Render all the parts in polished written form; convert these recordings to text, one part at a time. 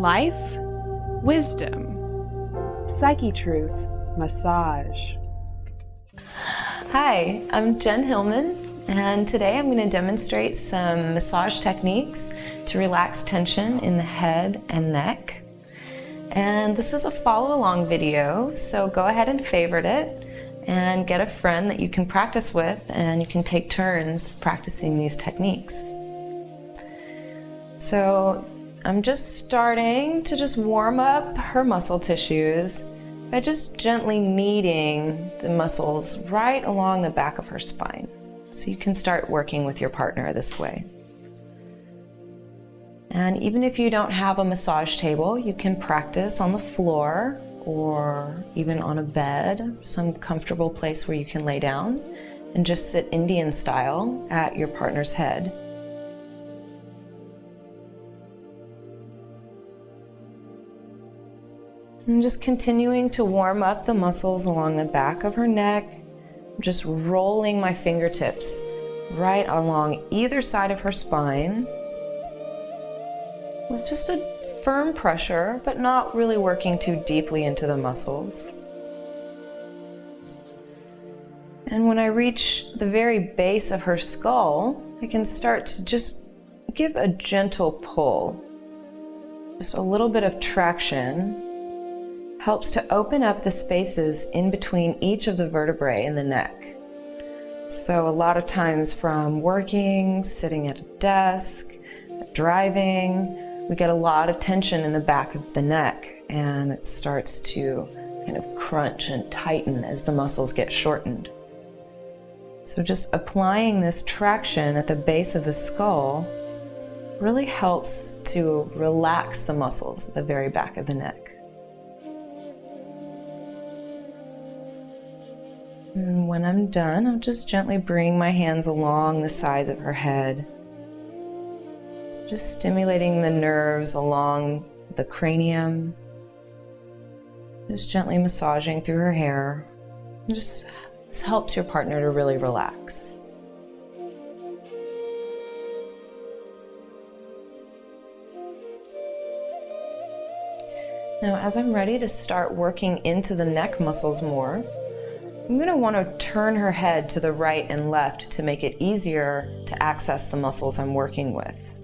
life, wisdom. Psychetruth massage. Hi, I'm Jen Hilman, and today I'm going to demonstrate some massage techniques to relax tension in the head and neck. And this is a follow-along video, so go ahead and favorite it and get a friend that you can practice with, and you can take turns practicing these techniques. So I'm just starting to warm up her muscle tissues by just gently kneading the muscles right along the back of her spine. So you can start working with your partner this way. And even if you don't have a massage table, you can practice on the floor or even on a bed, some comfortable place where you can lay down and just sit Indian style at your partner's head. I'm just continuing to warm up the muscles along the back of her neck, just rolling my fingertips right along either side of her spine with just a firm pressure, but not really working too deeply into the muscles. And when I reach the very base of her skull, I can start to just give a gentle pull. Just a little bit of traction helps to open up the spaces in between each of the vertebrae in the neck. So a lot of times from working, sitting at a desk, driving, we get a lot of tension in the back of the neck, and it starts to kind of crunch and tighten as the muscles get shortened. So just applying this traction at the base of the skull really helps to relax the muscles at the very back of the neck. And when I'm done, I'll just gently bring my hands along the sides of her head, just stimulating the nerves along the cranium, just gently massaging through her hair. And this helps your partner to really relax. Now, as I'm ready to start working into the neck muscles more, I'm going to want to turn her head to the right and left to make it easier to access the muscles I'm working with.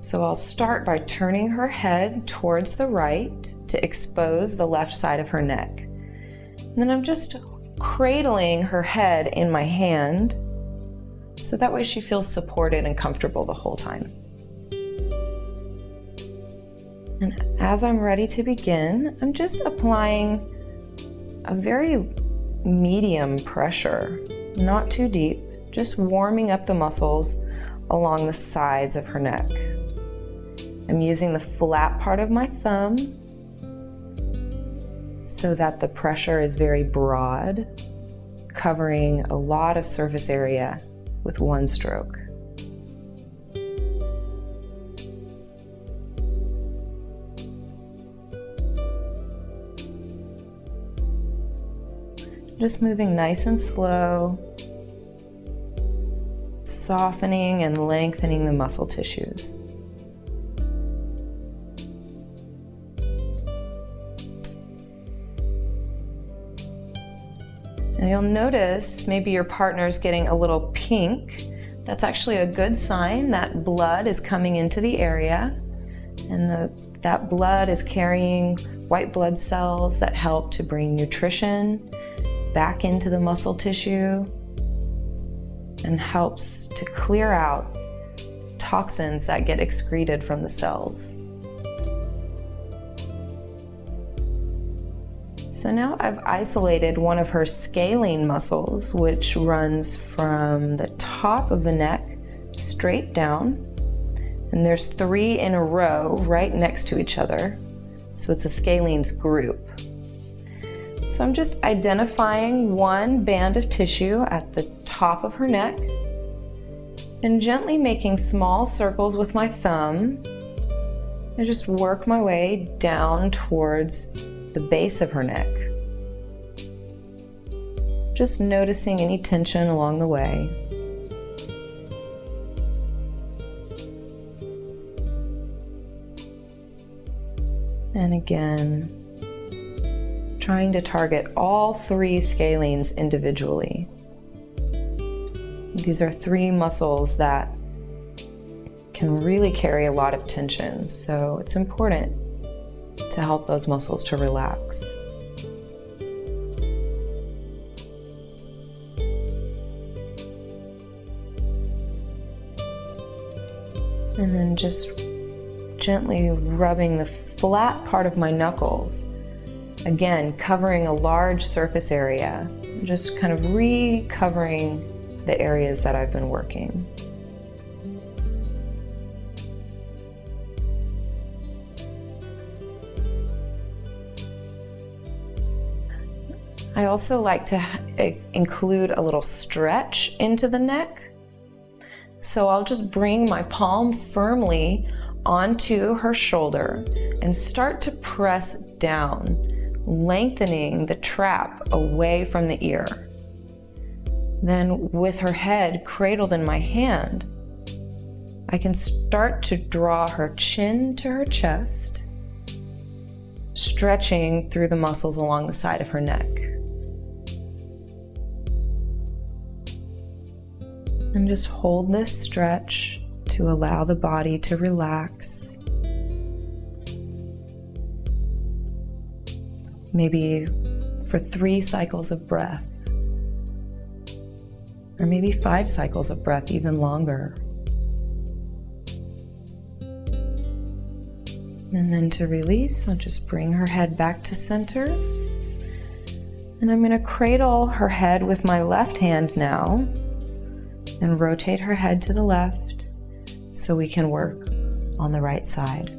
So I'll start by turning her head towards the right to expose the left side of her neck. And then I'm just cradling her head in my hand, so that way she feels supported and comfortable the whole time. And as I'm ready to begin, I'm just applying a very medium pressure, not too deep, just warming up the muscles along the sides of her neck. I'm using the flat part of my thumb so that the pressure is very broad, covering a lot of surface area with one stroke. Just moving nice and slow, softening and lengthening the muscle tissues. Now you'll notice maybe your partner's getting a little pink. That's actually a good sign that blood is coming into the area, and that blood is carrying white blood cells that help to bring nutrition back into the muscle tissue and helps to clear out toxins that get excreted from the cells. So now I've isolated one of her scalene muscles, which runs from the top of the neck straight down, and there's 3 in a row right next to each other. So it's a scalene's group. So I'm just identifying one band of tissue at the top of her neck and gently making small circles with my thumb. I just work my way down towards the base of her neck. Just noticing any tension along the way. And again, trying to target all 3 scalenes individually. These are 3 muscles that can really carry a lot of tension, so it's important to help those muscles to relax. And then just gently rubbing the flat part of my knuckles. Again, covering a large surface area, just kind of recovering the areas that I've been working. I also like to include a little stretch into the neck. So I'll just bring my palm firmly onto her shoulder and start to press down, lengthening the trap away from the ear. Then with her head cradled in my hand, I can start to draw her chin to her chest, stretching through the muscles along the side of her neck. And just hold this stretch to allow the body to relax. Maybe for 3 cycles of breath, or maybe 5 cycles of breath, even longer. And then to release, I'll just bring her head back to center. And I'm going to cradle her head with my left hand now and rotate her head to the left so we can work on the right side.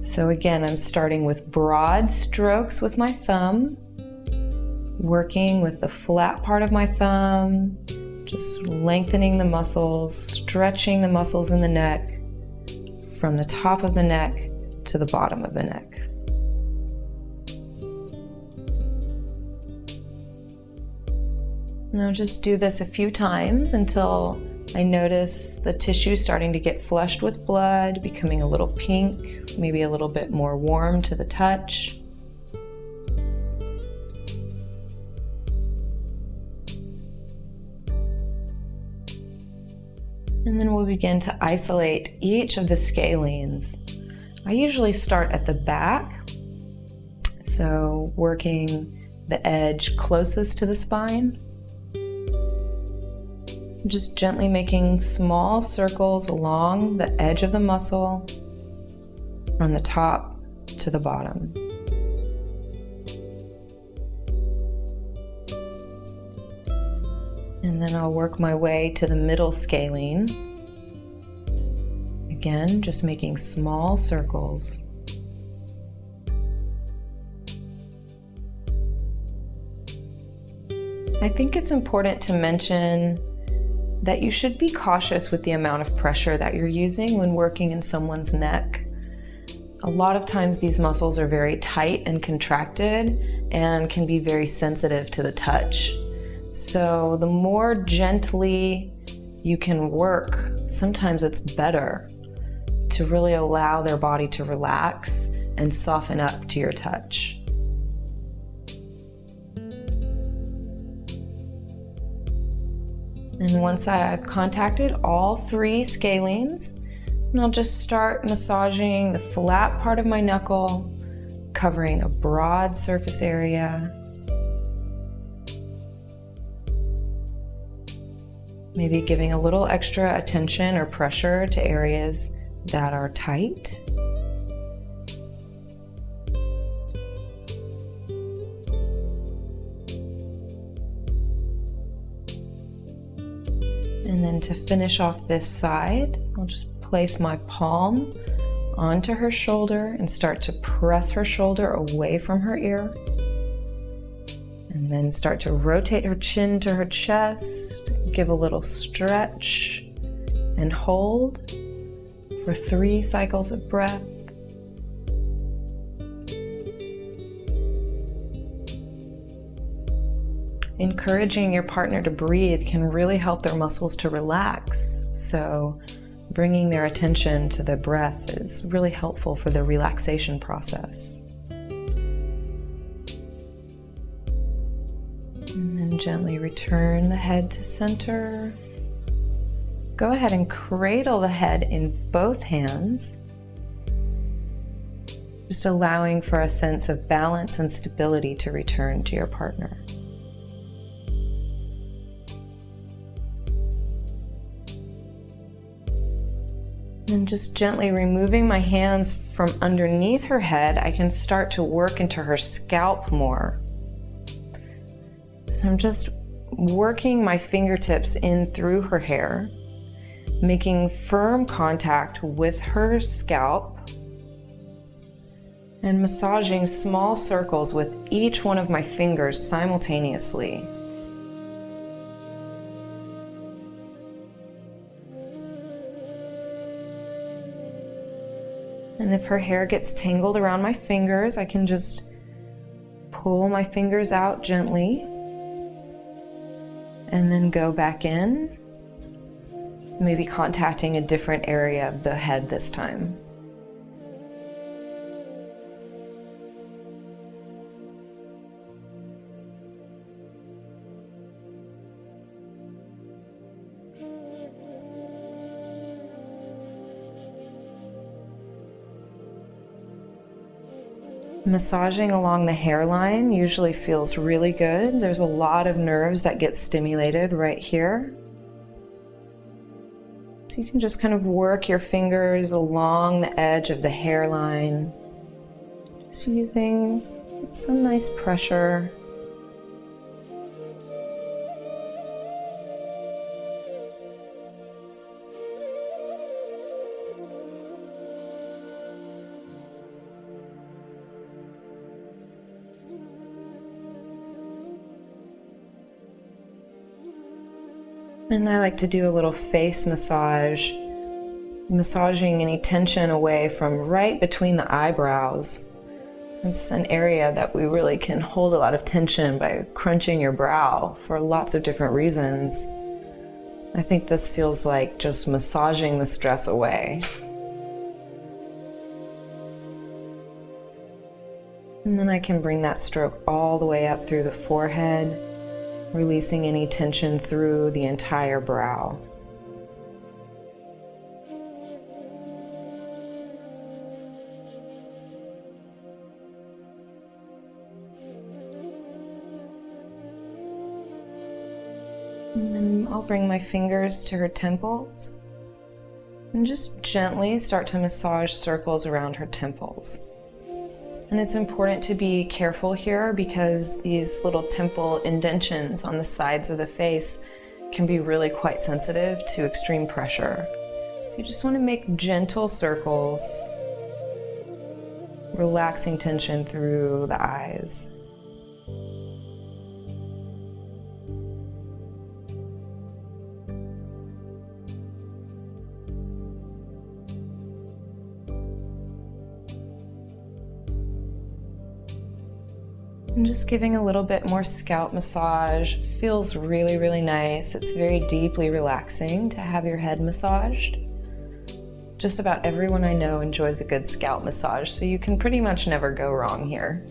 So again, I'm starting with broad strokes with my thumb, working with the flat part of my thumb, just lengthening the muscles, stretching the muscles in the neck from the top of the neck to the bottom of the neck. And I'll just do this a few times until I notice the tissue starting to get flushed with blood, becoming a little pink, maybe a little bit more warm to the touch. And then we'll begin to isolate each of the scalenes. I usually start at the back, so working the edge closest to the spine. Just gently making small circles along the edge of the muscle from the top to the bottom. And then I'll work my way to the middle scalene. Again, just making small circles. I think it's important to mention that you should be cautious with the amount of pressure that you're using when working in someone's neck. A lot of times these muscles are very tight and contracted and can be very sensitive to the touch. So the more gently you can work, sometimes it's better to really allow their body to relax and soften up to your touch. And once I've contacted all 3 scalenes, and I'll just start massaging the flat part of my knuckle, covering a broad surface area. Maybe giving a little extra attention or pressure to areas that are tight. And then to finish off this side, I'll just place my palm onto her shoulder and start to press her shoulder away from her ear. And then start to rotate her chin to her chest, give a little stretch, and hold for 3 cycles of breath. Encouraging your partner to breathe can really help their muscles to relax. So bringing their attention to the breath is really helpful for the relaxation process. And then gently return the head to center. Go ahead and cradle the head in both hands, just allowing for a sense of balance and stability to return to your partner. And just gently removing my hands from underneath her head, I can start to work into her scalp more. So I'm just working my fingertips in through her hair, making firm contact with her scalp, and massaging small circles with each one of my fingers simultaneously. And if her hair gets tangled around my fingers, I can just pull my fingers out gently and then go back in, maybe contacting a different area of the head this time. Massaging along the hairline usually feels really good. There's a lot of nerves that get stimulated right here. So you can just kind of work your fingers along the edge of the hairline, just using some nice pressure. And I like to do a little face massage, massaging any tension away from right between the eyebrows. It's an area that we really can hold a lot of tension by crunching your brow for lots of different reasons. I think this feels like just massaging the stress away. And then I can bring that stroke all the way up through the forehead, releasing any tension through the entire brow. And then I'll bring my fingers to her temples and just gently start to massage circles around her temples. And it's important to be careful here because these little temple indentions on the sides of the face can be really quite sensitive to extreme pressure. So you just want to make gentle circles, relaxing tension through the eyes. And just giving a little bit more scalp massage feels really, really nice. It's very deeply relaxing to have your head massaged. Just about everyone I know enjoys a good scalp massage, so you can pretty much never go wrong here.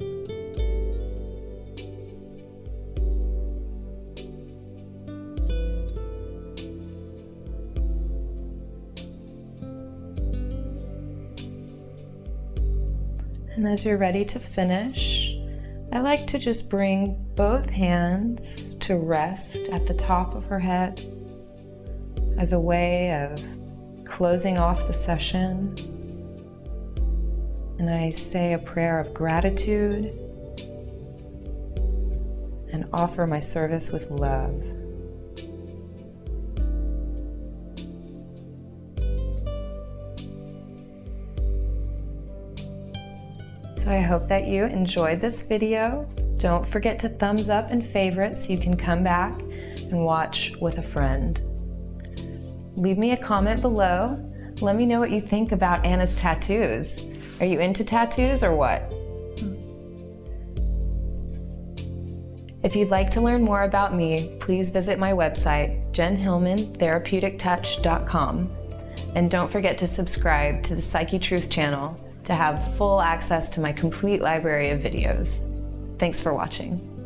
And as you're ready to finish, I like to just bring both hands to rest at the top of her head as a way of closing off the session. And I say a prayer of gratitude and offer my service with love. So I hope that you enjoyed this video. Don't forget to thumbs up and favorite so you can come back and watch with a friend. Leave me a comment below. Let me know what you think about Anna's tattoos. Are you into tattoos or what? If you'd like to learn more about me, please visit my website, jenhilmantherapeutictouch.com. And don't forget to subscribe to the Psychetruth channel to have full access to my complete library of videos. Thanks for watching.